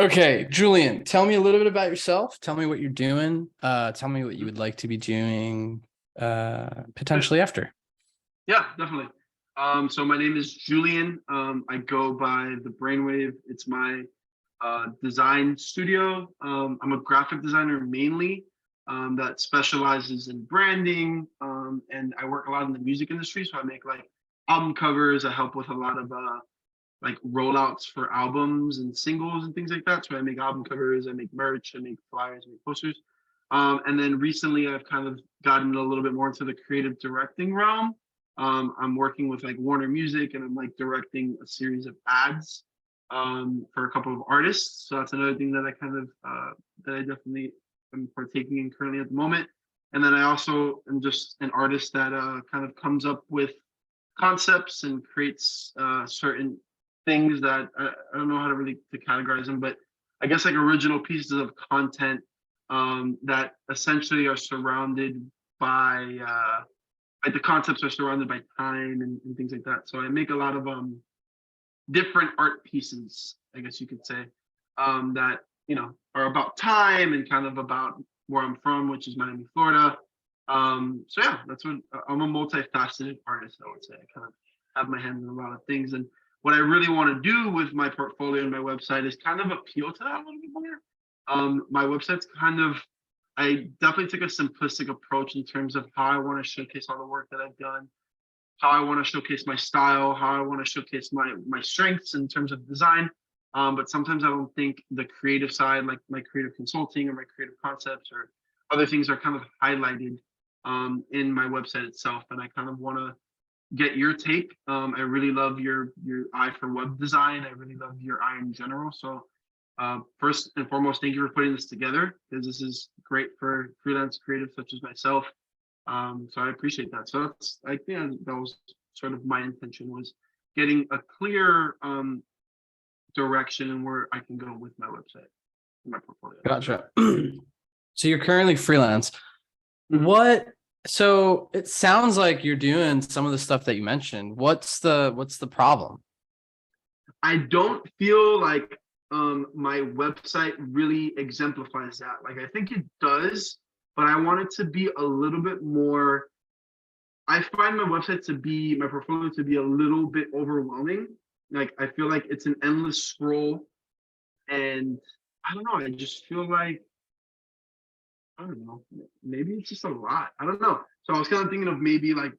Okay, Julian, tell me a little bit about yourself. Tell me what you're doing. Tell me what you would like to be doing Good. potentially after. Yeah, definitely. So my name is Julian. I go by the Brainwave. It's my design studio. I'm a graphic designer mainly that specializes in branding, and I work a lot in the music industry. So I make like album covers. I help with a lot of like rollouts for albums and singles and things like that. So I make album covers, I make merch, I make flyers, I make posters. And then recently I've kind of gotten a little bit more into the creative directing realm. I'm working with like Warner Music and I'm like directing a series of ads for a couple of artists. So that's another thing that I definitely am partaking in currently at the moment. And then I also am just an artist that kind of comes up with concepts and creates certain things that I don't know how to really to categorize them, but I guess like original pieces of content that essentially are surrounded by like the concepts are surrounded by time and things like that. So I make a lot of different art pieces, I guess you could say, that are about time and kind of about where I'm from, which is Miami, Florida. So yeah, that's what I'm a multifaceted artist, I would say. I kind of have my hands in a lot of things. And what I really want to do with my portfolio and my website is kind of appeal to that a little bit more. My website's kind of I definitely took a simplistic approach in terms of how I want to showcase all the work that I've done, how I want to showcase my style, how I want to showcase my strengths in terms of design. But sometimes I don't think the creative side, like my creative consulting or my creative concepts or other things, are kind of highlighted in my website itself. And I kind of want to get your take. I really love your eye for web design. I really love your eye in general. So first and foremost, thank you for putting this together because this is great for freelance creatives such as myself. So I appreciate that. So that's I think that was sort of my intention was getting a clear direction and where I can go with my website, my portfolio. Gotcha. So you're currently freelance. Mhm. What? So it sounds like you're doing some of the stuff that you mentioned. What's the problem? I don't feel like my website really exemplifies that. Like I think it does, but I want it to be a little bit more. I find my portfolio to be a little bit overwhelming. Like I feel like it's an endless scroll, and I don't know. I just feel like I don't know. Maybe it's just a lot. I don't know. So I was kind of thinking of maybe like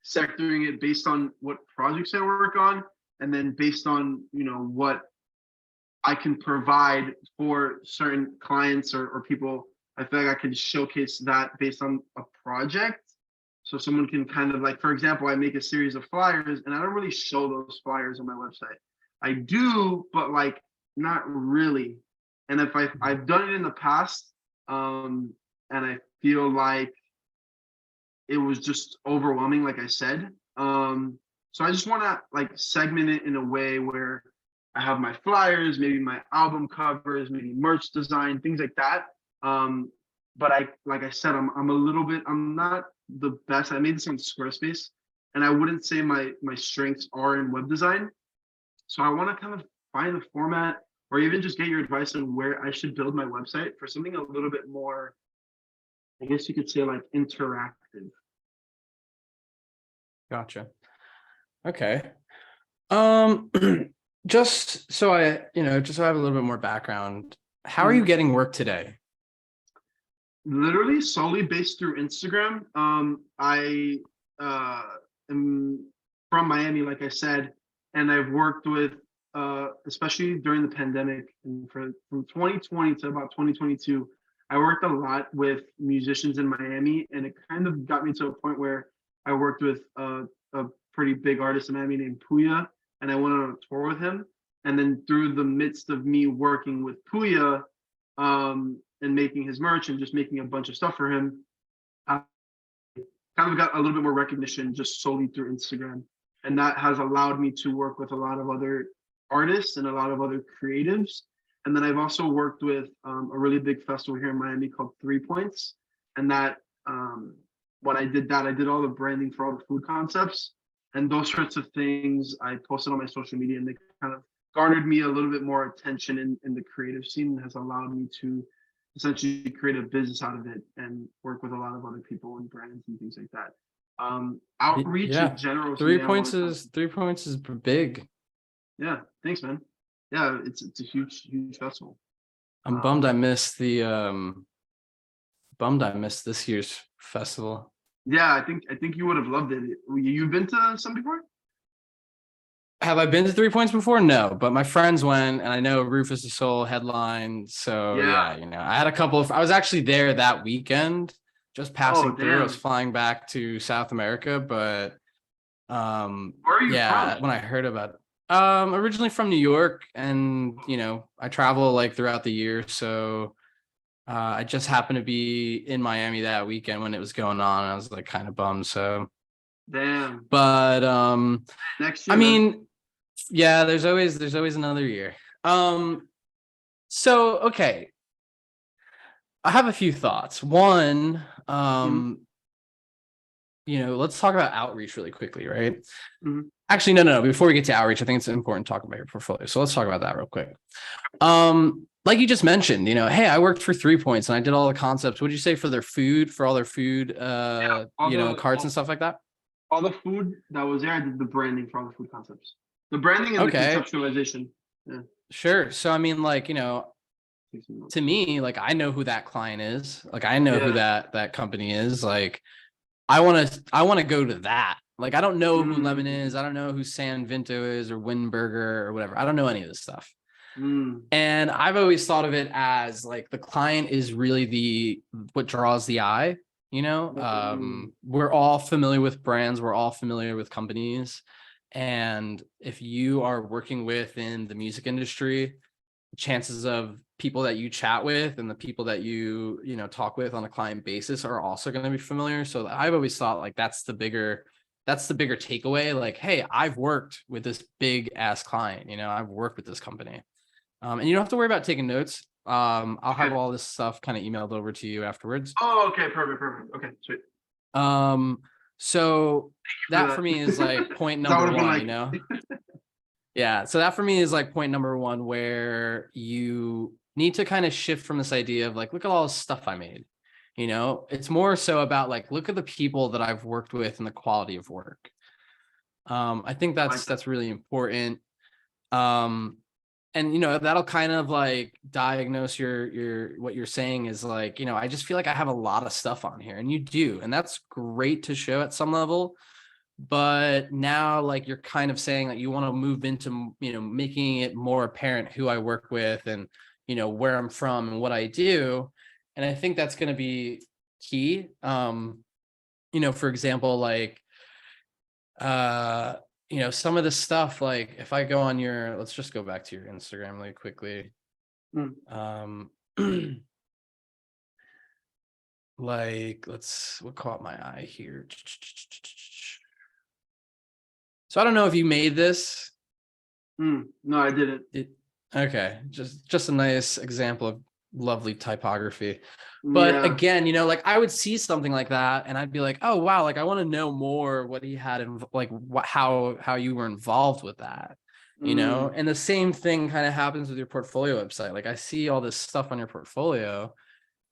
sectoring it based on what projects I work on, and then based on what I can provide for certain clients or people. I feel like I can showcase that based on a project. So someone can kind of like, for example, I make a series of flyers and I don't really show those flyers on my website. I do, but like not really. And if I've done it in the past, and I feel like it was just overwhelming, like I said. So I just want to like segment it in a way where I have my flyers, maybe my album covers, maybe merch design, things like that. But like I said, I'm not the best. I made this on Squarespace, and I wouldn't say my strengths are in web design. So I want to kind of find a format, or even just get your advice on where I should build my website for something a little bit more, I guess you could say, like interactive. Gotcha. Okay. Um, just so I have a little bit more background. How are you Mhm. getting work today? Literally solely based through Instagram. I uh, am from Miami, like I said, and I've worked with, especially during the pandemic, and from 2020 to about 2022, I worked a lot with musicians in Miami, and it kind of got me to a point where I worked with a pretty big artist in Miami named Puya, and I went on a tour with him. And then through the midst of me working with Puya, and making his merch and just making a bunch of stuff for him, I kind of got a little bit more recognition just solely through Instagram. And that has allowed me to work with a lot of other artists and a lot of other creatives. And then I've also worked with a really big festival here in Miami called 3 Points. And that, when I did that, I did all the branding for all the food concepts and those sorts of things. I posted on my social media and they kind of garnered me a little bit more attention in the creative scene, and has allowed me to essentially create a business out of it and work with a lot of other people and brands and things like that. Outreach Yeah, in general is something I want to talk. 3 points is big. Yeah, thanks, man. Yeah, it's a huge festival. I'm bummed I missed this year's festival. Yeah, I think you would have loved it. You've been to some before? Have I been to 3 points before? No, but my friends went, and I know Rufus the Soul headline. So Yeah. yeah, I had a couple of. I was actually there that weekend, just passing Oh, through. I was damn. flying back to South America, but Where are you yeah, from? when I heard about it, originally from New York, and I travel like throughout the year, so I just happened to be in Miami that weekend when it was going on. And I was like kind of bummed. So, Damn. but Next I year, man. mean, yeah, there's always another year. So okay, I have a few thoughts. One, Mhm, let's talk about outreach really quickly, right? mhm. Actually, no. Before we get to outreach, I think it's important to talk about your portfolio. So let's talk about that real quick. Like you just mentioned, hey, I worked for 3 points and I did all the concepts. Would you say for all their food, Yeah, all the carts and stuff like that? all the food that was there, I did the branding for all the food concepts. The branding and the Okay, conceptualization. Yeah. sure. So I mean, like, Take some notes. to me, like I know who that client is. Like I know who Yeah. that company is. Like I want to go to that. Like I don't know who Lemon Mm, is. I don't know who San Vinto is or Winburger or whatever. I don't know any of this stuff. mm, And I've always thought of it as like the client is really the what draws the eye. mm. We're all familiar with brands, we're all familiar with companies. And if you are working within the music industry, chances of people that you chat with and the people that you talk with on a client basis are also going to be familiar. So I've always thought like that's the bigger takeaway. Like, hey, I've worked with this big ass client, I've worked with this company. And you don't have to worry about taking notes. I'll have Okay. all this stuff kind of emailed over to you afterwards. Oh, okay. Perfect. Okay, sweet. Um, so For that for that. me is like point That would number have been one, like, Yeah. So that for me is like point number one, where you need to kind of shift from this idea of like, look at all the stuff I made. It's more so about like, look at the people that I've worked with and the quality of work. I think like that. that's really important. Um, and that'll kind of like diagnose your what you're saying is like, I just feel like I have a lot of stuff on here, and you do, and that's great to show at some level. But now like you're kind of saying that you want to move into making it more apparent who I work with and where I'm from and what I do. And I think that's going to be key. For example, like uh some of the stuff, like if I go on let's just go back to your Instagram really quickly. Mm. um like what caught my eye here. So I don't know if you made this. No, I didn't. Okay, just a nice example of lovely typography. But Yeah. again, like I would see something like that and I'd be like, oh wow, like I want to know more what he had in like how you were involved with that. Mm. And the same thing kind of happens with your portfolio website. Like I see all this stuff on your portfolio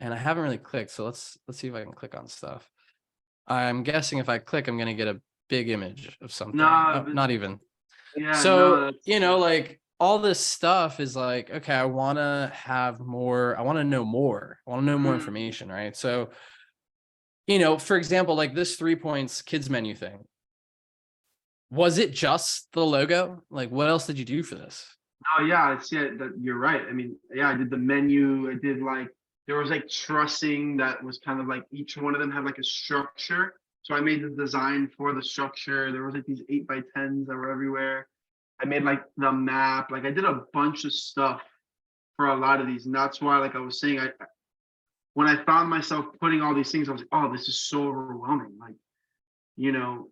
and I haven't really clicked. So let's see if I can click on stuff. I'm guessing if I click, I'm gonna get a big image of something. Nah, Oh, not even. yeah, no, So, that's like all this stuff is like, okay, I want to have more, I want to know more. I want to know more mm, information, right? So, for example, like this 3 points kids menu thing. Was it just the logo? Like what else did you do for this? oh yeah, I see it, that you're right. I mean, yeah, I did the menu. I did like there was like trussing that was kind of like each one of them had like a structure. So I made the design for the structure. There was like these 8x10s that were everywhere. I made like the map. Like I did a bunch of stuff for a lot of these, and that's why, like I was saying, I when I found myself putting all these things, I was like, oh, this is so overwhelming. Like, you know,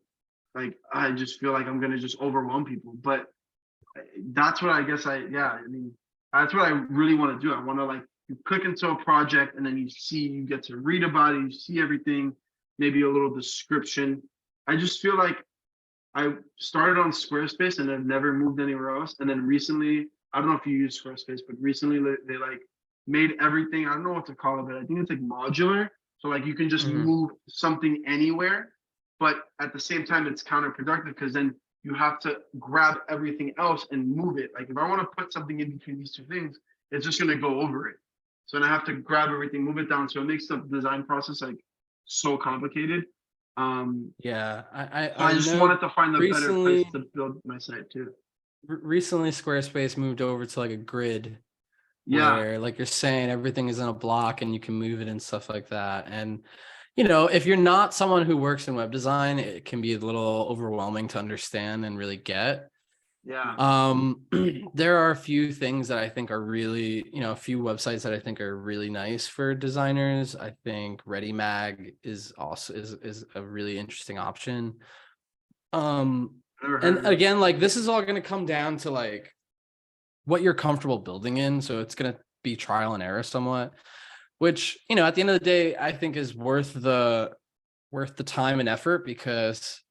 like I just feel like I'm gonna just overwhelm people. But that's what I guess I mean, that's what I really want to do. I want to like you click into a project and then you get to read about it, you see everything, maybe a little description. I just feel like I started on Squarespace and I've never moved anywhere else. And then recently, I don't know if you use Squarespace, but recently they like made everything, I don't know what to call it, but I think it's like modular. So like you can just Mhm. move something anywhere, but at the same time it's counterproductive because then you have to grab everything else and move it. Like if I want to put something in between these two things, it's just going to go over it. So then I have to grab everything, move it down. So it makes the design process like so complicated. Yeah, So I I just know wanted to find a better place recently to build my site too. recently Squarespace moved over to like a grid Yeah, where, like you're saying, everything is in a block and you can move it and stuff like that. And you know, if you're not someone who works in web design, it can be a little overwhelming to understand and really get. yeah. There are a few things that I think are really, you know, a few websites that I think are really nice for designers. I think ReadyMag is also is a really interesting option. Um, Never heard and of it. again, like this is all going to come down to like what you're comfortable building in. So it's going to be trial and error somewhat, which, you know, at the end of the day, I think is worth the time and effort, because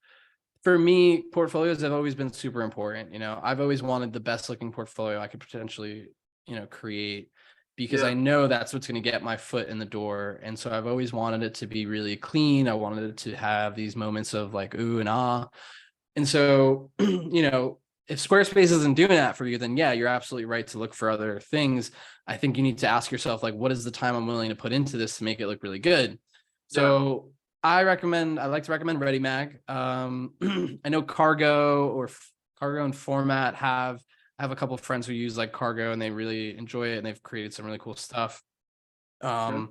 for me, portfolios have always been super important. You know, I've always wanted the best looking portfolio I could potentially, you know, create, because Yeah, I know that's what's going to get my foot in the door. And so I've always wanted it to be really clean. I wanted it to have these moments of like ooh and ah. And so, you know, if Squarespace isn't doing that for you, then yeah, you're absolutely right to look for other things. I think you need to ask yourself, like, what is the time I'm willing to put into this to make it look really good? yeah. So I like to recommend ReadyMag. I know Cargo and Format I have a couple of friends who use like Cargo and they really enjoy it and they've created some really cool stuff. Okay.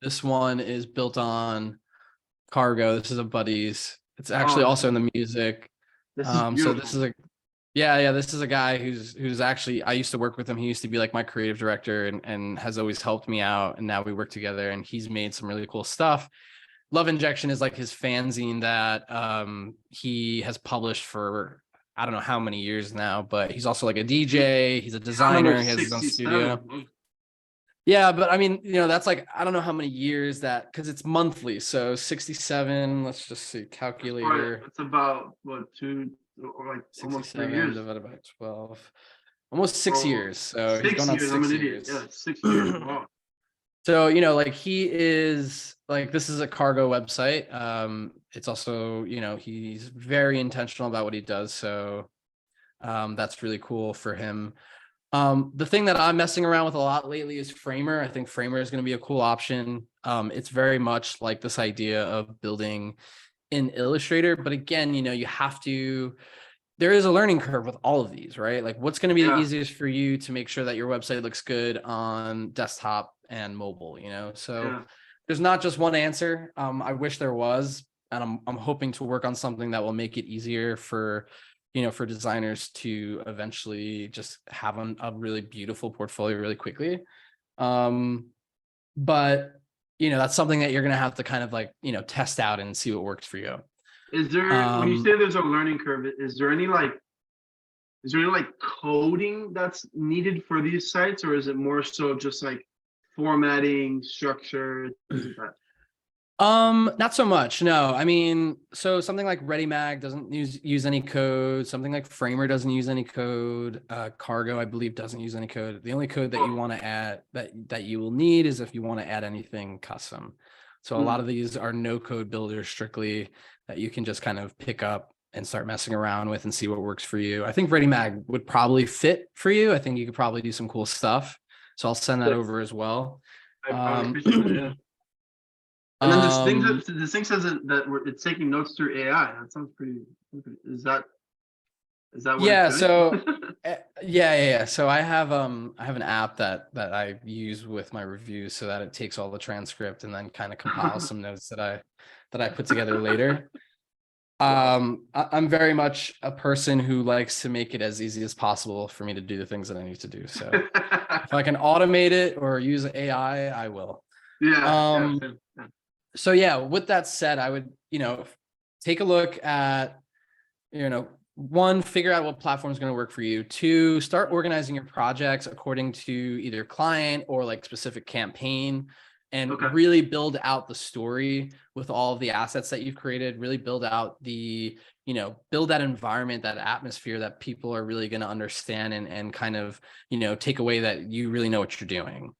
This one is built on Cargo. This is a buddy's. It's Oh, actually also in the music. this is So this beautiful. is a yeah, this is a guy who's actually, I used to work with him. He used to be like my creative director and has always helped me out. And now we work together and he's made some really cool stuff. Love Injection is like his fanzine that he has published for I don't know how many years now, but he's also like a DJ, he's a God number designer, he has his own 67. studio. Yeah, but I mean, you know, that's like I don't know how many years that, because it's monthly. So 67, let's just see, That's probably, calculator. that's about what, two or like almost 67 3 years. divided by 12, almost 6 years. Oh, So he's going six on years. I'm an 6 idiot. Yeah, years. 6 years. Wow. So, you know, like he is like, this is a Cargo website. It's also, you know, he's very intentional about what he does. So that's really cool for him. The thing that I'm messing around with a lot lately is Framer. I think Framer is going to be a cool option. It's very much like this idea of building in Illustrator, but again, you know, there is a learning curve with all of these, right? Like what's going to be the Yeah, easiest for you to make sure that your website looks good on desktop and mobile, you know? So yeah. there's not just one answer. I wish there was, and I'm hoping to work on something that will make it easier for, you know, for designers to eventually just have a really beautiful portfolio really quickly. Um, but you know, that's something that you're going to have to kind of like, you know, test out and see what works for you. Is there, when you Um, say there's a learning curve, is there any like coding that's needed for these sites, or is it more so just like formatting, structure, things like that? Not so much. No, I mean, so something like ReadyMag doesn't use any code. Something like Framer doesn't use any code. Cargo, I believe, doesn't use any code. The only code that you Oh, want to add that you will need is if you want to add anything custom. So a lot mm, of these are no code builders strictly that you can just kind of pick up and start messing around with and see what works for you. I think ReadyMag would probably fit for you. I think you could probably do some cool stuff. So I'll send that yes, over as well. I would Um, appreciate that. Yeah. And then um, this thing says it's taking notes through AI. That sounds pretty. Is that what it's Yeah, doing? so yeah. So I have an app that I use with my reviews so that it takes all the transcript and then kind of compiles some notes that I put together later. Wow. I'm very much a person who likes to make it as easy as possible for me to do the things that I need to do. So if I can automate it or use AI, I will. Yeah, yeah, Um, same, yeah. so yeah, with that said, I would, you know, take a look at, you know, one, figure out what platform is going to work for you. Two, start organizing your projects according to either client or like specific campaign, and Okay. really build out the story with all of the assets that you've created. Really build out the, build that environment, that atmosphere that people are really going to understand and kind of, take away that you really know what you're doing.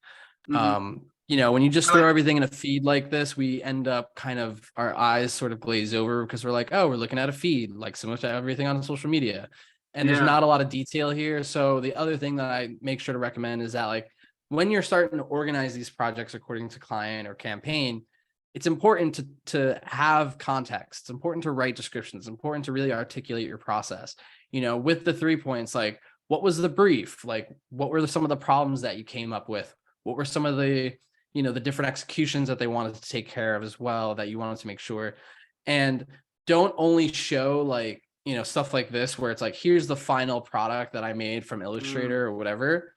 Hmm. When you just I like, throw everything in a feed like this, we end up kind of our eyes sort of glaze over because we're like, oh, we're looking at a feed, like similar to everything on social media. And there's yeah. not a lot of detail here. So the other thing that I make sure to recommend is that like when you're starting to organize these projects according to client or campaign, it's important to have context. It's important to write descriptions. It's important to really articulate your process. With the 3 points, like what was the brief? Like what were some of the problems that you came up with? What were some of the the different executions that they wanted to take care of as well that you wanted to make sure? And don't only show like stuff like this where it's like, here's the final product that I made from Mm, Illustrator or whatever.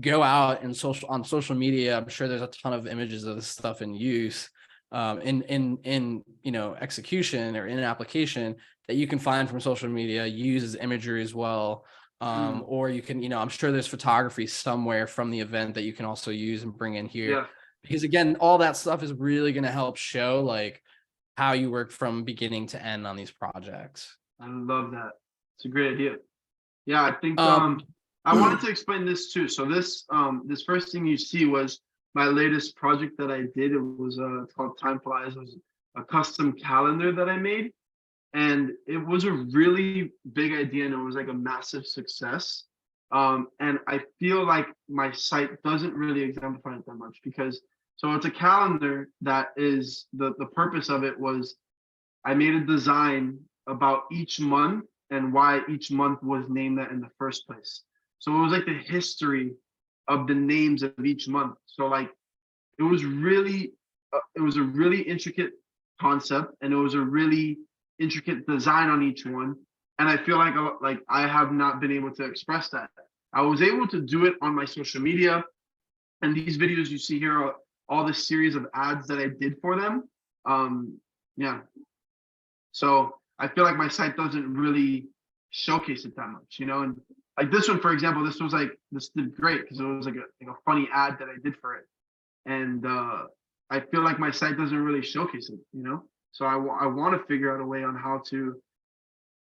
Go out and on social media, I'm sure there's a ton of images of this stuff in use, in execution or in an application that you can find from social media, use as imagery as well. mm, Or you can, I'm sure there's photography somewhere from the event that you can also use and bring in here, yeah, because again, all that stuff is really going to help show like how you work from beginning to end on these projects. I love that. It's a great idea. Yeah, I think Um, I wanted to explain this too. So this first thing you see was my latest project that I did. It was it's called Time Flies. It was a custom calendar that I made, and it was a really big idea, and it was like a massive success. And I feel like my site doesn't really exemplify it that much because so it's a calendar that is the purpose of it was I made a design about each month and why each month was named that in the first place. So it was like the history of the names of each month. So like it was a really intricate concept and it was a really intricate design on each one. And I feel like I have not been able to express that. I was able to do it on my social media, and these videos you see here are all the series of ads that I did for them. Yeah, so I feel like my site doesn't really showcase it that much, and like this one, for example, this did great because it was like a funny ad that I did for it. And I feel like my site doesn't really showcase it. So I want to figure out a way on how to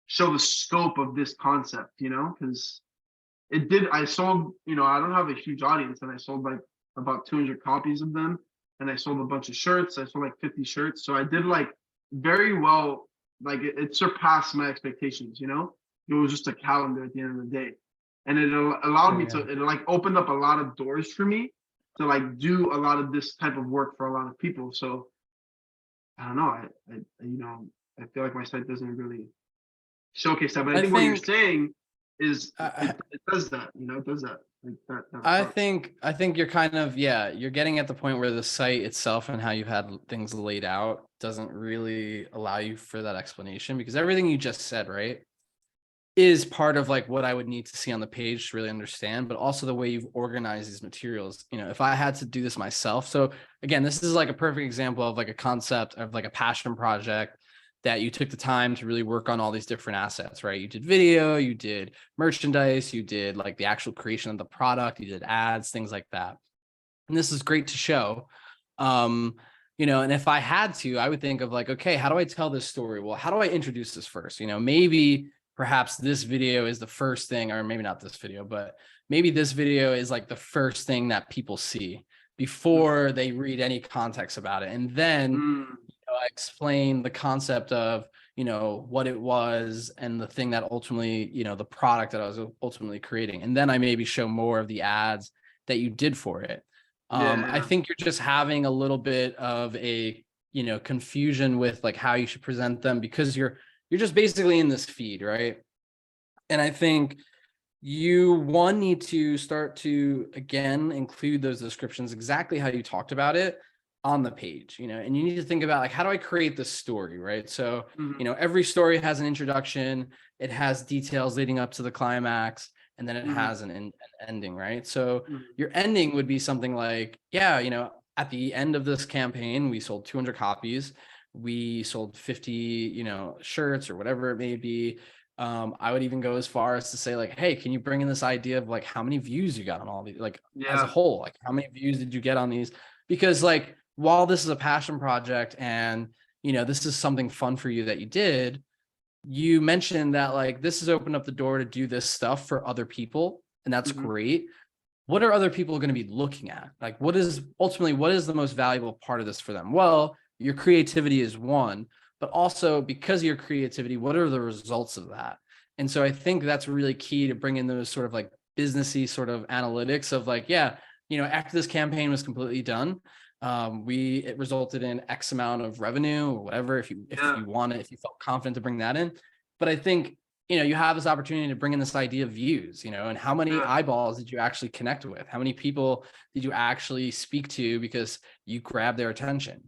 show the scope of this concept, because I sold, I don't have a huge audience, and I sold like about 200 copies of them, and I sold a bunch of shirts. I sold like 50 shirts. So I did like very well, like it surpassed my expectations. It was just a calendar at the end of the day. And it allowed me to, yeah. it like opened up a lot of doors for me to like do a lot of this type of work for a lot of people. So I don't know. I feel like my site doesn't really showcase that. But I I think what you're think saying is I, it does that, it does that. Like that I approach. think I think you're kind of, yeah, you're getting at the point where the site itself and how you've had things laid out doesn't really allow you for that explanation, because everything you just said, right, is part of like what I would need to see on the page to really understand, but also the way you've organized these materials. If I had to do this myself. So again, this is like a perfect example of like a concept of like a passion project that you took the time to really work on all these different assets, right? You did video, you did merchandise, you did like the actual creation of the product, you did ads, things like that. And this is great to show. And if I had to, I would think of like, okay, how do I tell this story? Well, how do I introduce this first? Maybe perhaps this video is the first thing, or maybe not this video, but maybe this video is like the first thing that people see before they read any context about it. And then Mm, I explain the concept of, what it was and the thing that ultimately, the product that I was ultimately creating. And then I maybe show more of the ads that you did for it. I yeah. think you're just having a little bit of a, confusion with like how you should present them, because you're just basically in this feed, right? And I think you need to start to again include those descriptions exactly how you talked about it on the page, and you need to think about like, how do I create this story, right? So Mhm, every story has an introduction, it has details leading up to the climax, and then it mhm, has an ending, right? So mhm, your ending would be something like, yeah, at the end of this campaign we sold 200 copies, we sold 50 shirts or whatever it may be. I would even go as far as to say like, hey, can you bring in this idea of like how many views you got on all these, like as a yeah. whole, like how many views did you get on these? Because like, while this is a passion project and this is something fun for you that you did, you mentioned that like this has opened up the door to do this stuff for other people, and that's Hmm. great. What are other people going to be looking at? Like, what is the most valuable part of this for them? Well, your creativity is one, but also because of your creativity, what are the results of that? And so I think that's really key to bring in those sort of like businessy sort of analytics of like, yeah, after this campaign was completely done, it resulted in X amount of revenue or whatever. If Yeah, you want it, if you felt confident to bring that in, but I think you have this opportunity to bring in this idea of views, and how many yeah, eyeballs did you actually connect with? How many people did you actually speak to because you grabbed their attention?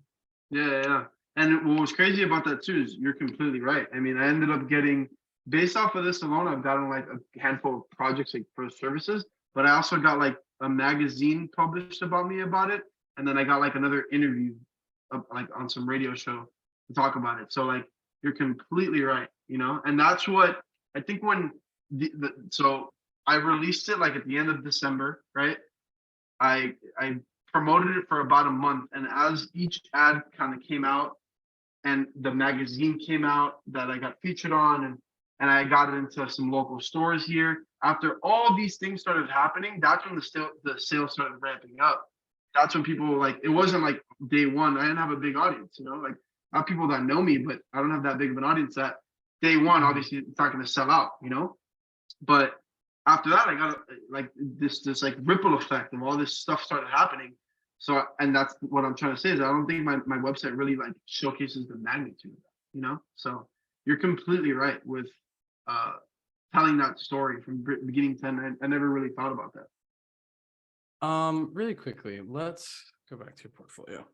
yeah. And what was crazy about that too is you're completely right. I mean, I ended up getting, based off of this alone, I've gotten like a handful of projects like for services, but I also got like a magazine published about me about it, and then I got like another interview, like on some radio show to talk about it. So like you're completely right, and that's what I think when so I released it like at the end of December, right? I promoted it for about a month, and as each ad kind of came out and the magazine came out that I got featured on, and I got it into some local stores here. After all these things started happening, that's when the sales started ramping up. That's when people like, it wasn't like day one. I didn't have a big audience, like I have people that know me, but I don't have that big of an audience that day one, Mhm. obviously it's not going to sell out. But after that, I got like this like ripple effect of all this stuff started happening. So, and that's what I'm trying to say is I don't think my website really like showcases the magnitude of that. So you're completely right with uh telling that story from beginning to end. I never really thought about that. Really quickly, let's go back to your portfolio.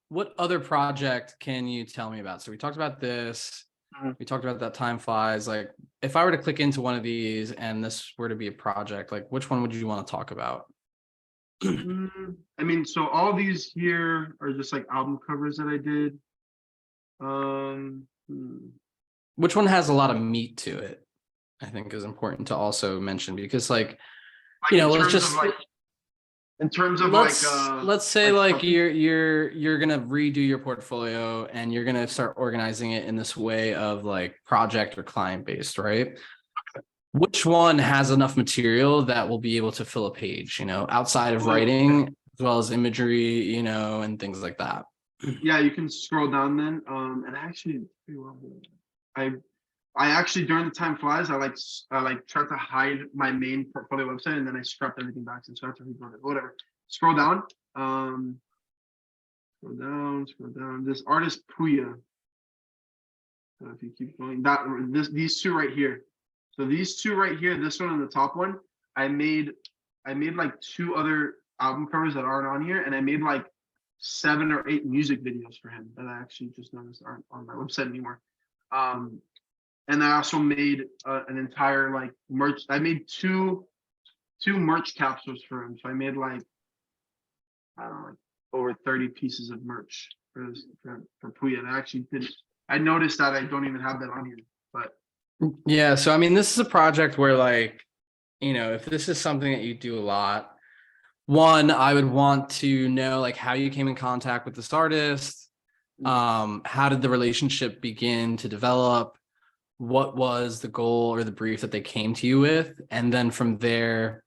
What other project can you tell me about? So we talked about this. Mhm. We talked about that time flies. Like, if I were to click into one of these and this were to be a project, like, which one would you want to talk about? I mean, so all these here are just like album covers that I did. Hmm. Which one has a lot of meat to it? I think is important to also mention because, like, Like in let's terms of just like in terms of let's say like like substance. you're gonna redo your portfolio and you're gonna start organizing it in this way of like project or client based, right? Which one has enough material that will be able to fill a page, outside of Oh, okay. writing as well as imagery, and things like that. Yeah, you can scroll down then. And actually, I I actually during the time flies, I like tried to hide my main portfolio website, and then I scrapped everything back, and so I have to rebuild it. Whatever. Scroll down. Um, scroll down. This artist Puya. So if you keep going, these two right here. So these two right here, this one and the top one, I made I made like two other album covers that aren't on here, and I made like 7 or 8 music videos for him that I actually just noticed aren't on my website anymore. Um, and I also made an entire like merch. I made two merch capsules for him. So I made like I don't know, like over 30 pieces of merch for Puya. And I actually did. I noticed that I don't even have that on here, but Yeah, so I mean, this is a project where like, if this is something that you do a lot, one, I would want to know like how you came in contact with this artist. How did the relationship begin to develop? What was the goal or the brief that they came to you with? And then from there,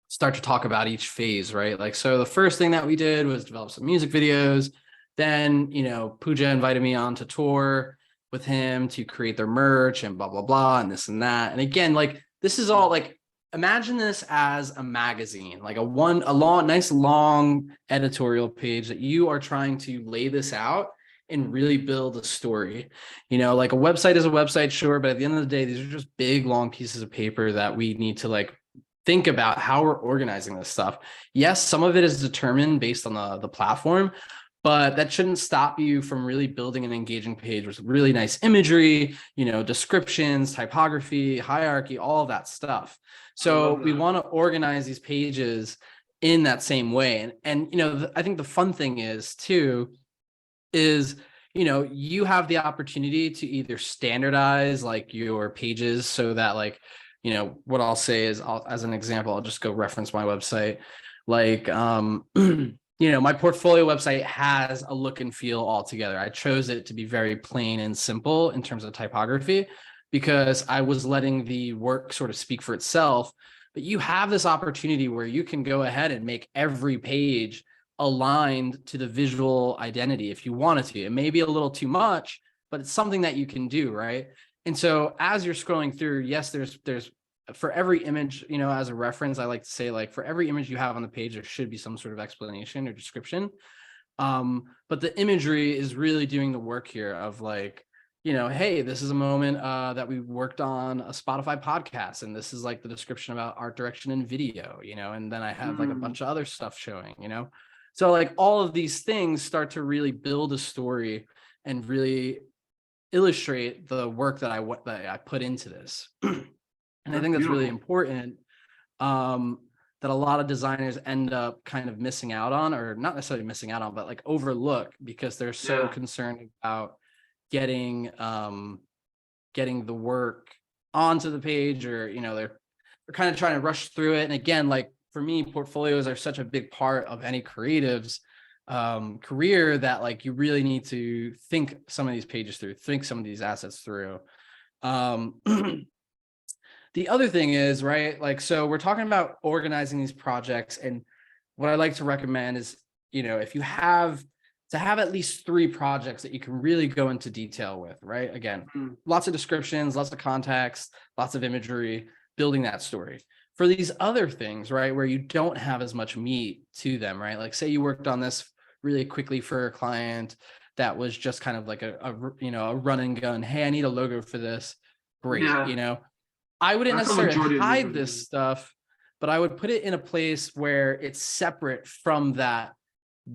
start to talk about each phase, right? Like, so the first thing that we did was develop some music videos. Then, Pooja invited me on to tour with him to create their merch and blah, blah, blah, and this and that. And again, like, this is all like, imagine this as a magazine, like a long, nice, long editorial page that you are trying to lay this out and really build a story. Like a website is a website, sure, but at the end of the day, these are just big, long pieces of paper that we need to like think about how we're organizing this stuff. Yes, some of it is determined based on the platform, but that shouldn't stop you from really building an engaging page with really nice imagery, descriptions, typography, hierarchy, all of that stuff. I So love we that. want to organize these pages in that same way. And I think the fun thing is too, is you have the opportunity to either standardize like your pages so that like what I'll say is as an example, I'll just go reference my website, like my portfolio website has a look and feel altogether. I chose it to be very plain and simple in terms of typography because I was letting the work sort of speak for itself. But you have this opportunity where you can go ahead and make every page aligned to the visual identity if you wanted to. It may be a little too much, but it's something that you can do, right? And so as you're scrolling through, yes, there's for every image, as a reference, I like to say, like, for every image you have on the page, there should be some sort of explanation or description. But the imagery is really doing the work here of like, hey, this is a moment that we worked on a Spotify podcast, and this is like the description about art direction and video, and then I have like a bunch of other stuff showing, So like all of these things start to really build a story and really illustrate the work that I put into this. And I think that's really important, that a lot of designers end up kind of missing out on, or not necessarily missing out on, but like overlook because they're so concerned about getting the work onto the page, or they're kind of trying to rush through it. And again, like for me, portfolios are such a big part of any creative's career that like you really need to think some of these pages through, think some of these assets through. The other thing is, right, like, so we're talking about organizing these projects, and what I like to recommend is, if you have at least 3 projects that you can really go into detail with, right? Again, lots of descriptions, lots of context, lots of imagery, building that story. For these other things, right, where you don't have as much meat to them, right? Like say you worked on this really quickly for a client that was just kind of like a run and gun. Hey, I need a logo for this. Great, I wouldn't necessarily hide this stuff, but I would put it in a place where it's separate from that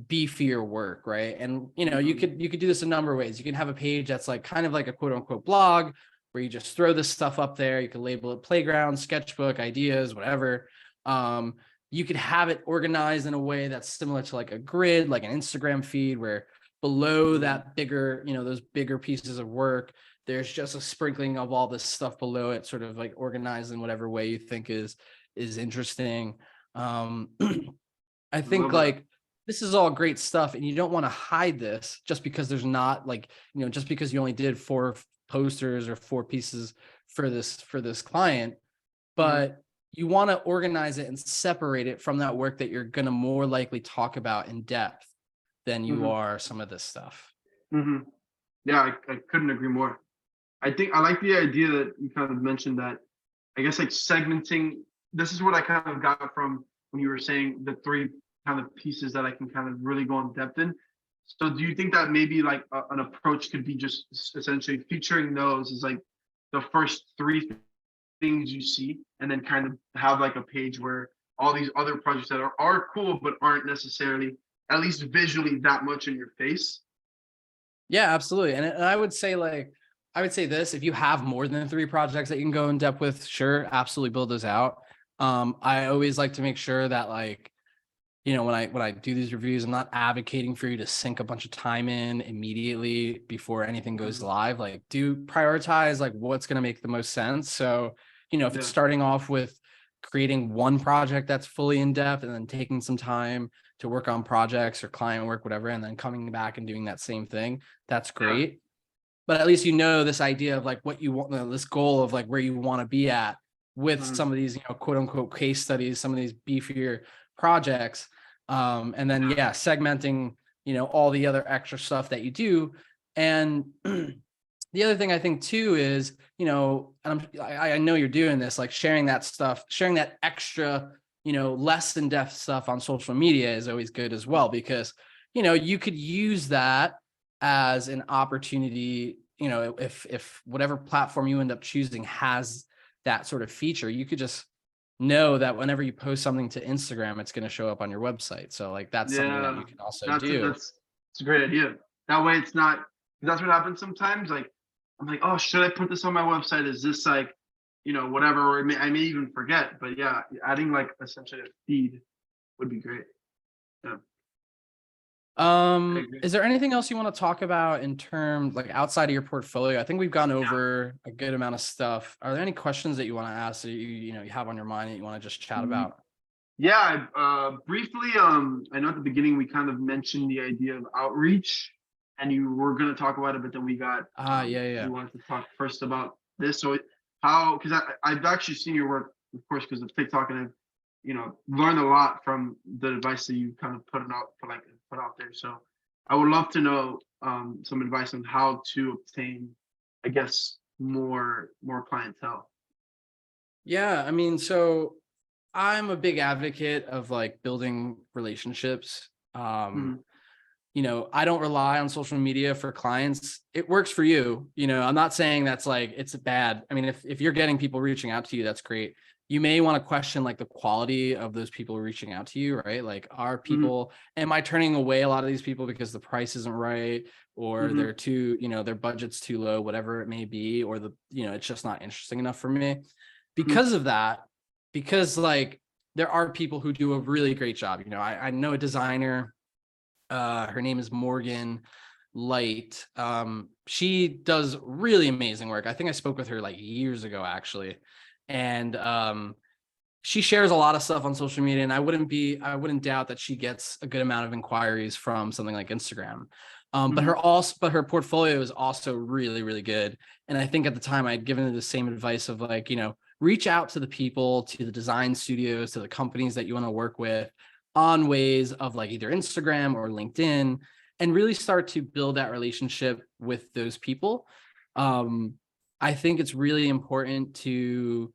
beefier work, right? And you could do this a number of ways. You can have a page that's like kind of like a quote unquote blog where you just throw this stuff up there. You can label it playground, sketchbook, ideas, whatever. You could have it organized in a way that's similar to like a grid, like an Instagram feed, where below that bigger, those bigger pieces of work, there's just a sprinkling of all this stuff below it, sort of like organized in whatever way you think is interesting. I think like this is all great stuff, and you don't want to hide this just because there's not like, just because you only did 4 posters or 4 pieces for this client, but you want to organize it and separate it from that work that you're going to more likely talk about in depth than you are some of this stuff. Yeah, I couldn't agree more. I think I like the idea that you kind of mentioned, that I guess like segmenting. This is what I kind of got from when you were saying the 3 kind of pieces that I can kind of really go in depth in. So do you think that maybe like an approach could be just essentially featuring those as like the first 3 things you see, and then kind of have like a page where all these other projects that are cool but aren't necessarily, at least visually, that much in your face? Yeah, absolutely. And I would say this: if you have more than 3 projects that you can go in depth with, sure, absolutely build those out. I always like to make sure that like, when I do these reviews, I'm not advocating for you to sink a bunch of time in immediately before anything goes live. Like, do prioritize like what's going to make the most sense. So, if it's starting off with creating one project that's fully in depth and then taking some time to work on projects or client work, whatever, and then coming back and doing that same thing, that's great. But at least this idea of like what you want, this goal of like where you want to be at with some of these, quote unquote case studies, some of these beefier projects. And then, segmenting, all the other extra stuff that you do. And the other thing I think too is, and I know you're doing this, like sharing that stuff, sharing that extra, less in-depth stuff on social media is always good as well, because, you could use that as an opportunity, if whatever platform you end up choosing has that sort of feature, you could just know that whenever you post something to Instagram, it's going to show up on your website. So like that's something that you can also do. That's a great idea. That way it's not, that's what happens sometimes. Like I'm like, oh, should I put this on my website? Is this like, whatever, or I may even forget. But yeah, adding like essentially a feed would be great. Yeah. Is there anything else you want to talk about in terms like outside of your portfolio? I think we've gone over a good amount of stuff. Are there any questions that you want to ask that you have on your mind that you want to just chat about? Yeah, briefly, I know at the beginning we kind of mentioned the idea of outreach, and you were going to talk about it, but then Yeah, we yeah. wanted to talk first about this. So how, because I've actually seen your work, of course, because of TikTok, and I've, learned a lot from the advice that you kind of put out there. So I would love to know some advice on how to obtain, I guess, more clientele. Yeah, I mean, so I'm a big advocate of like building relationships. Mhm. I don't rely on social media for clients. It works for you. I'm not saying that's like it's bad. I mean, if you're getting people reaching out to you, that's great. You may want to question like the quality of those people reaching out to you, right? Like, Mhm. am I turning away a lot of these people because the price isn't right, or Mhm. they're too, their budget's too low, whatever it may be, or it's just not interesting enough for me. Mhm. Because of that, because like there are people who do a really great job. I know a designer, her name is Morgan Light. She does really amazing work. I think I spoke with her like years ago, actually. And she shares a lot of stuff on social media, and I wouldn't doubt that she gets a good amount of inquiries from something like Instagram. Mhm. But her portfolio is also really, really good. And I think at the time I had given her the same advice of like, reach out to the people, to the design studios, to the companies that you want to work with on ways of like either Instagram or LinkedIn, and really start to build that relationship with those people. Um, I think it's really important to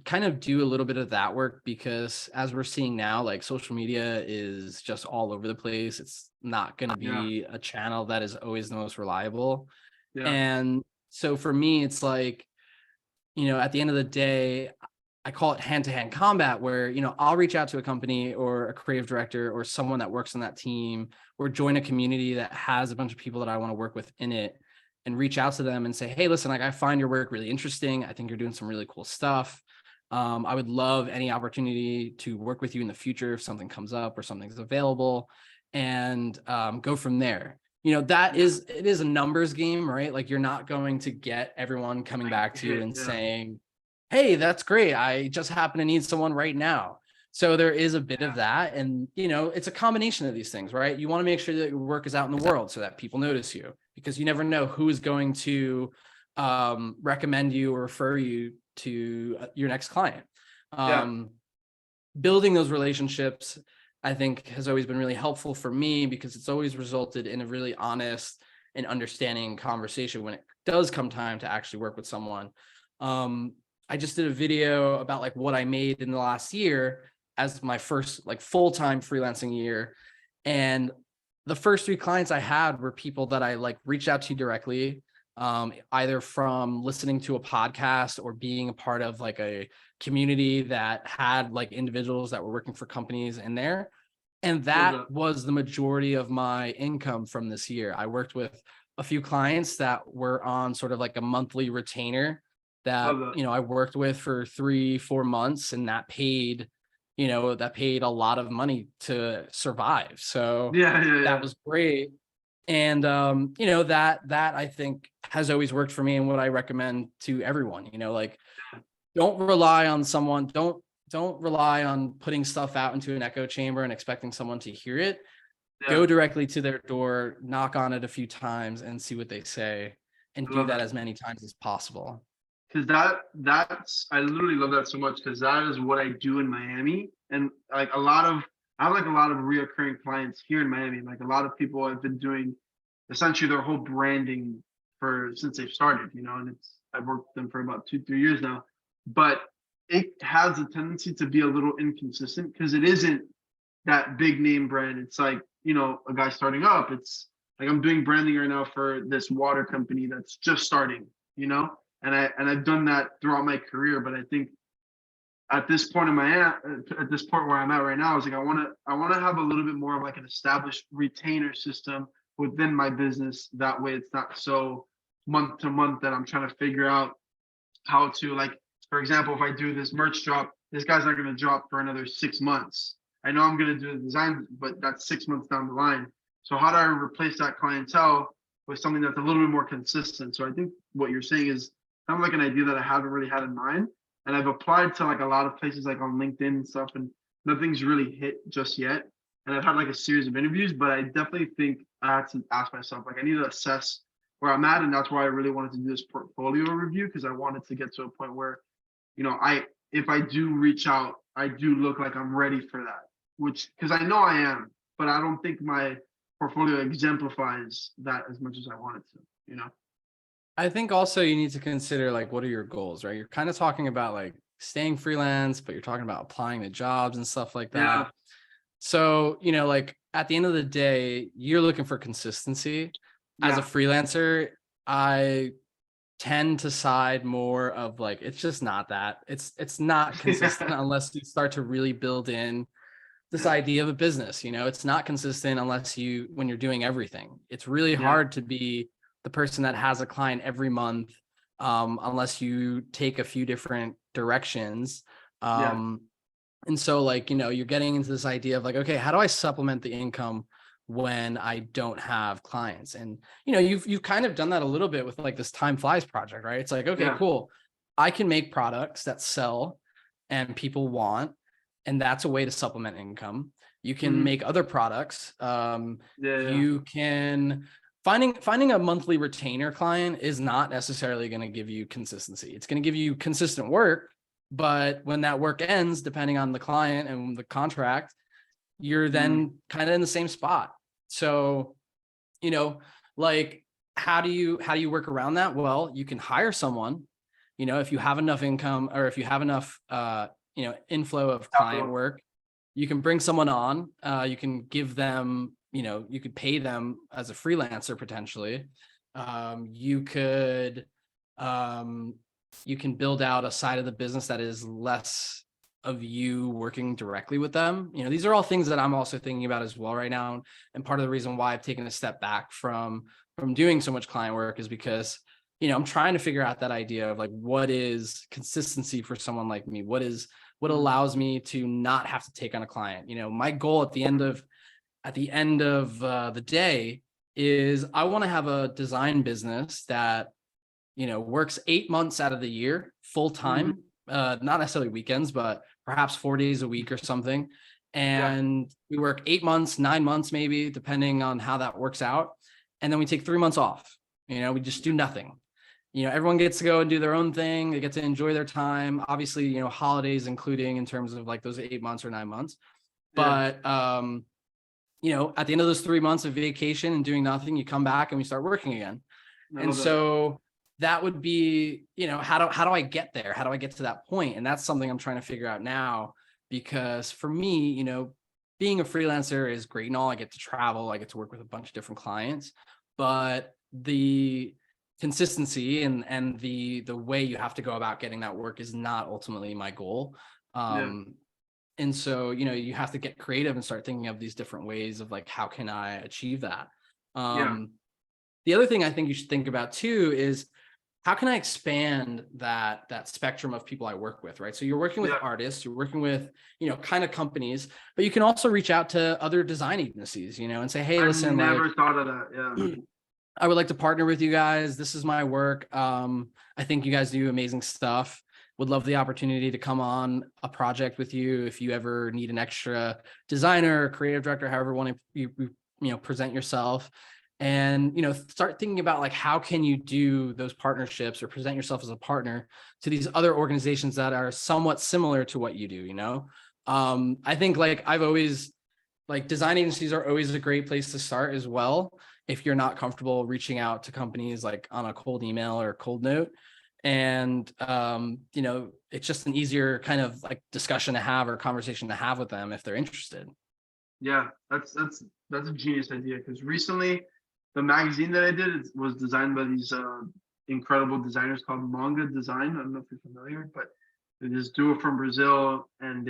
kind of do a little bit of that work, because as we're seeing now, like social media is just all over the place. It's not going to Yeah. be a channel that is always the most reliable. Yeah. And so for me, it's like, at the end of the day, I call it hand-to-hand combat, where, I'll reach out to a company or a creative director or someone that works on that team, or join a community that has a bunch of people that I want to work with in it, and reach out to them and say, hey, listen, like I find your work really interesting. I think you're doing some really cool stuff. I would love any opportunity to work with you in the future if something comes up or something's available, and go from there. Yeah. It is a numbers game, right? Like you're not going to get everyone coming Like back to you hit. and Yeah. saying, hey, that's great, I just happen to need someone right now. So there is a bit of Yeah. that. And, it's a combination of these things, right? You want to make sure that your work is out in the world so that people notice you, because you never know who is going to recommend you or refer you to your next client. Yeah. Um, Building those relationships, I think, has always been really helpful for me, because it's always resulted in a really honest and understanding conversation when it does come time to actually work with someone. Um, I just did a video about like what I made in the last year as my first like full-time freelancing year. And the first three clients I had were people that I like reached out to directly, either from listening to a podcast or being a part of like a community that had like individuals that were working for companies in there. And Love that that. was the majority of my income from this year. I worked with a few clients that were on sort of like a monthly retainer Love that, that. I worked with for 3-4 months, and that paid a lot of money to survive. So Yeah. Yeah. that Yeah. was great. And that I think has always worked for me, and what I recommend to everyone. Like, don't rely on someone, don't rely on putting stuff out into an echo chamber and expecting someone to hear it. Yeah. Go directly to their door, knock on it a few times, and see what they say, and I do love that that. as many times as possible. Because that's I literally love that so much because that is what I do in Miami. And like I have like a lot of reoccurring clients here in Miami. Like a lot of people have been doing essentially their whole branding for since they've started, and I've worked with them for about 2-3 years now. But it has a tendency to be a little inconsistent because it isn't that big name brand. It's like, a guy starting up. It's like I'm doing branding right now for this water company that's just starting, and I've done that throughout my career. But I think at this point where I'm at right now, is like I want to have a little bit more of like an established retainer system within my business. That way, it's not so month to month that I'm trying to figure out how to, like, for example, if I do this merch drop, this guy's not going to drop for another 6 months. I know I'm going to do the design, but that's 6 months down the line. So how do I replace that clientele with something that's a little bit more consistent? So I think what you're saying is kind of like an idea that I haven't really had in mind. and I've applied to like a lot of places like on LinkedIn and stuff, and nothing's really hit just yet. And I've had like a series of interviews, but I definitely think I had to ask myself, like, I need to assess where I'm at. And that's why I really wanted to do this portfolio review, because I wanted to get to a point where, if I do reach out, I do look like I'm ready for that, which, because I know I am, but I don't think my portfolio exemplifies that as much as I want it to. I think also you need to consider like, what are your goals, right? You're kind of talking about like staying freelance, but you're talking about applying to jobs and stuff like Yeah. that. So, like at the end of the day, you're looking for consistency. As a Yeah. freelancer, I tend to side more of like, it's just not that. It's not consistent Yeah. unless you start to really build in this idea of a business. It's not consistent unless when you're doing everything. It's really Yeah. hard to be the person that has a client every month, unless you take a few different directions. Yeah. And so like, you're getting into this idea of like, okay, how do I supplement the income when I don't have clients? And, you've kind of done that a little bit with like this Time Flies project, right? It's like, okay, Yeah. cool. I can make products that sell and people want, and that's a way to supplement income. You can Mhm. make other products. Yeah. Yeah. You can finding a monthly retainer client is not necessarily going to give you consistency. It's going to give you consistent work, but when that work ends, depending on the client and the contract, you're Mhm. then kind of in the same spot. So, like, how do you work around that? Well, you can hire someone, if you have enough income, or if you have enough inflow of client Capital. work, you can bring someone on. You can give them, you could pay them as a freelancer potentially. You could you can build out a side of the business that is less of you working directly with them. These are all things that I'm also thinking about as well right now. And part of the reason why I've taken a step back from doing so much client work is because, I'm trying to figure out that idea of like, what is consistency for someone like me? What Mhm. allows me to not have to take on a client? My goal at the end of the day is I want to have a design business that works 8 months out of the year full Mhm. time, not necessarily weekends, but perhaps 4 days a week or something. Yeah. And we work 8 months, 9 months, maybe, depending on how that works out. And then we take 3 months off. We just do nothing. Everyone gets to go and do their own thing. They get to enjoy their time. Obviously, holidays including in terms of like those 8 months or 9 months. Yeah. But at the end of those 3 months of vacation and doing nothing, you come back and we start working again. I And love that. so that would be, how do I get there? How do I get to that point? And that's something I'm trying to figure out now, because for me, being a freelancer is great and all. I get to travel, I get to work with a bunch of different clients, but the consistency and the way you have to go about getting that work is not ultimately my goal. Yeah. And so, you have to get creative and start thinking of these different ways of like, how can I achieve that? Yeah. The other thing I think you should think about too is, how can I expand that spectrum of people I work with, right? So you're working with Yeah. artists, you're working with, kind of companies, but you can also reach out to other design agencies, and say, hey, I listen, like, never thought of that. Yeah. I would like to partner with you guys. This is my work. I think you guys do amazing stuff. Would love the opportunity to come on a project with you if you ever need an extra designer or creative director, however want to present yourself. And start thinking about like, how can you do those partnerships or present yourself as a partner to these other organizations that are somewhat similar to what you do. I think like I've always like design agencies are always a great place to start as well, if you're not comfortable reaching out to companies like on a cold email or cold note. And it's just an easier kind of like discussion to have or conversation to have with them if they're interested. Yeah. That's a genius idea, because recently the magazine that I did was designed by these incredible designers called Manga Design. I don't know if you're familiar, but they're this duo from Brazil, and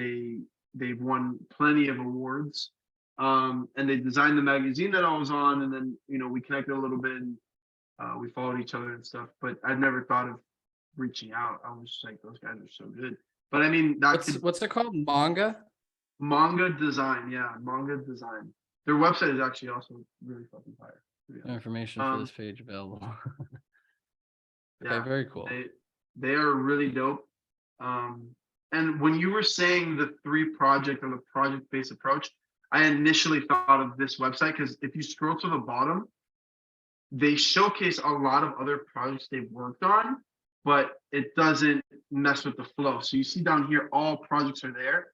they've won plenty of awards. And they designed the magazine that I was on, and then we connected a little bit, and we followed each other and stuff. But I'd never thought of reaching out. I was just like, those guys are so good. But I mean, that could What's it called? Manga? Manga Design, yeah, Manga Design. Their website is actually also really fucking fire, to be honest. Information for Um, this page available. Okay, yeah, very cool. they they are really dope. And when you were saying the the project-based approach, I initially thought of this website because if you scroll to the bottom, they showcase a lot of other projects they've worked on, but it doesn't mess with the flow. So you see down here, all projects are there.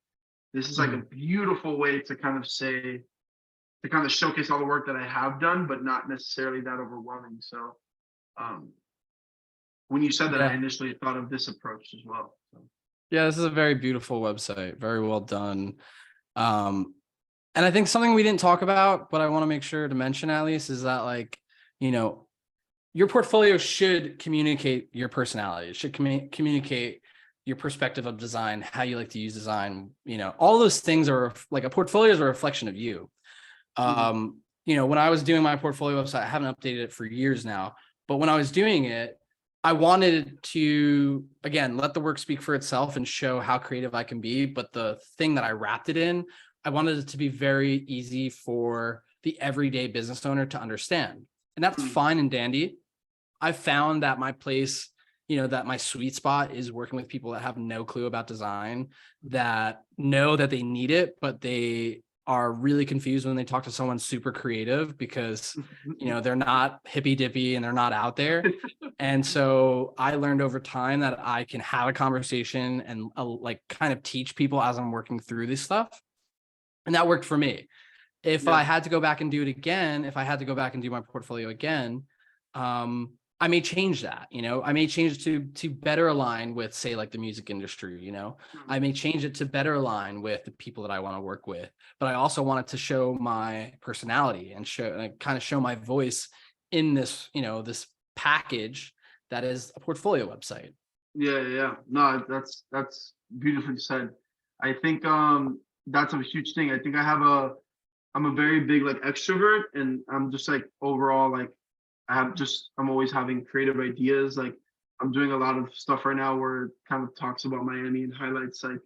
This is like a Mhm. beautiful way to kind of showcase all the work that I have done, but not necessarily that overwhelming. So um, when you said that, I Yeah. initially thought of this approach as well. So, Yeah, this is a very beautiful website. Very well done. Um, and I think something we didn't talk about, but I want to make sure to mention at least is that like, you know, your portfolio should communicate your personality. It should communicate your perspective of design, how you like to use design. All those things are like a portfolio is a reflection of you. mhm, When I was doing my portfolio website, I haven't updated it for years now, but when I was doing it, I wanted to, again, let the work speak for itself and show how creative I can be. But the thing that I wrapped it in, I wanted it to be very easy for the everyday business owner to understand. And that's mhm, fine and dandy. I found that my place, that my sweet spot is working with people that have no clue about design, that know that they need it, but they are really confused when they talk to someone super creative because, mhm. they're not hippy dippy and they're not out there. And so I learned over time that I can have a conversation and like kind of teach people as I'm working through this stuff. And that worked for me. If I Yeah, had to go back and do it again, if I had to go back and do my portfolio again, I may change that. I may change it to better align with, say, like the music industry. I mhm. may change it to better align with the people that I want to work with. But I also want it to show my personality and kind of show my voice in this package that is a portfolio website. Yeah, yeah, yeah. No, that's beautifully said. I think that's a huge thing. I think I'm a very big like extrovert, and I'm just like overall like I'm always having creative ideas. Like I'm doing a lot of stuff right now where it kind of talks about Miami and highlights like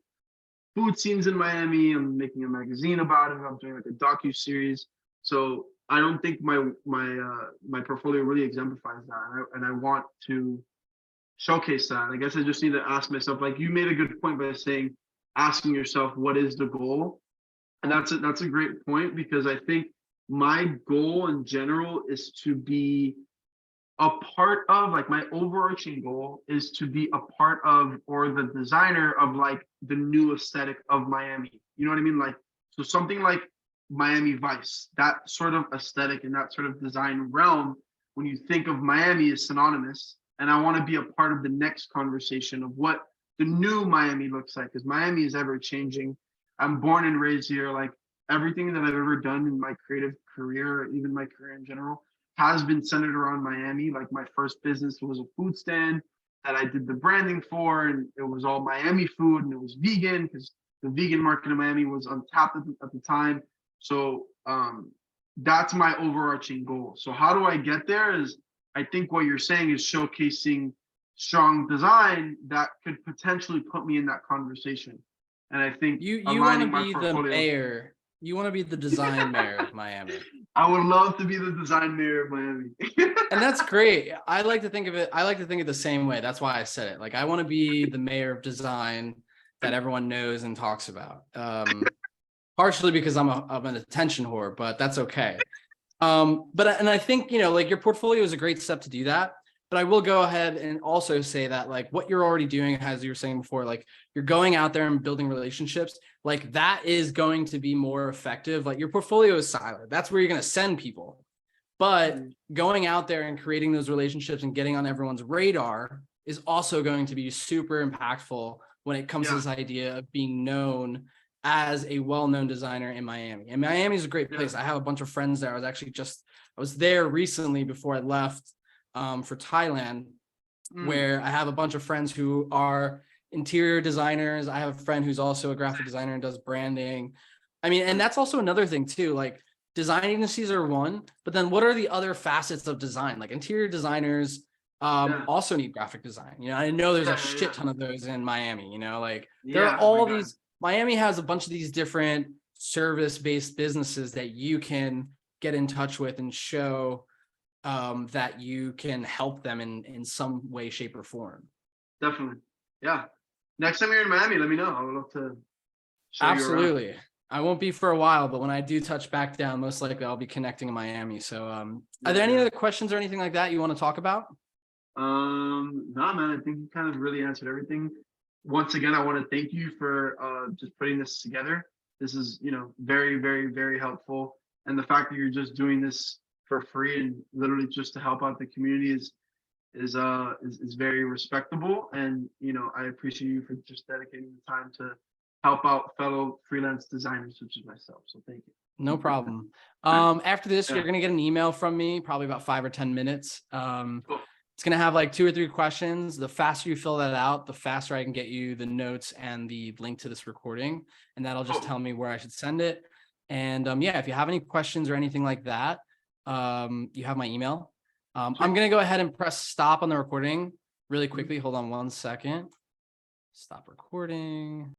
food scenes in Miami. I'm making a magazine about it. I'm doing like a docu series. So I don't think my portfolio really exemplifies that, and I want to showcase that. I guess I just need to ask myself, like you made a good point by saying, asking yourself, what is the goal? And that's a great point because I think my goal in general is to be a part of like my overarching goal is to be a part of or the designer of like the new aesthetic of Miami. You know what I mean? Like so something like Miami Vice, that sort of aesthetic and that sort of design realm, when you think of Miami is synonymous. And I want to be a part of the next conversation of what the new Miami looks like because Miami is ever changing. I'm born and raised here. Like everything that I've ever done in my creative career, even my career in general, has been centered around Miami. Like my first business was a food stand that I did the branding for, and it was all Miami food, and it was vegan because the vegan market in Miami was untapped at the time. So that's my overarching goal. So how do I get there? Is I think what you're saying is showcasing strong design that could potentially put me in that conversation. And I think You want to aligning my be the portfolio. mayor. You want to be the design mayor of Miami. I would love to be the design mayor of Miami. And that's great. I like to think of it. I like to think of the same way. That's why I said it. Like I want to be the mayor of design that everyone knows and talks about. Partially because I'm an attention whore, but that's okay. But I think like your portfolio is a great step to do that. But I will go ahead and also say that like what you're already doing, as you were saying before, like you're going out there and building relationships, like that is going to be more effective. Like your portfolio is siloed. That's where you're going to send people. But going out there and creating those relationships and getting on everyone's radar is also going to be super impactful when it comes to Yeah, this idea of being known as a well-known designer in Miami. And Miami is a great yeah. place. I have a bunch of friends there. I was there recently before I left for Thailand, Mm, where I have a bunch of friends who are interior designers. I have a friend who's also a graphic designer and does branding. I mean, and mm, that's also another thing too. Like design agencies are one, but then what are the other facets of design? Like interior designers yeah, also need graphic design. I know there's a yeah, shit yeah, ton of those in Miami. Like there are yeah. Oh my all God, these. Miami has a bunch of these different service-based businesses that you can get in touch with and show that you can help them in some way, shape, or form. definitely. Yeah. next time you're in Miami, let me know. I would love to show you around. Absolutely. I won't be for a while, but when I do touch back down, most likely I'll be connecting in Miami. So are there any Yeah. other questions or anything like that you want to talk about? No, man, I think you kind of really answered everything. Once again, I want to thank you for just putting this together. This is, very, very, very helpful. And the fact that you're just doing this for free and literally just to help out the community is very respectable. And I appreciate you for just dedicating the time to help out fellow freelance designers such as myself. So thank you. No problem. After this, Yeah. you're going to get an email from me, probably about 5 or 10 minutes. Cool. It's going to have like 2 or 3 questions. The faster you fill that out, the faster I can get you the notes and the link to this recording. And that'll just Cool. tell me where I should send it. And yeah, if you have any questions or anything like that, you have my email. I'm going to go ahead and press stop on the recording really quickly. Hold on 1 second. Stop recording.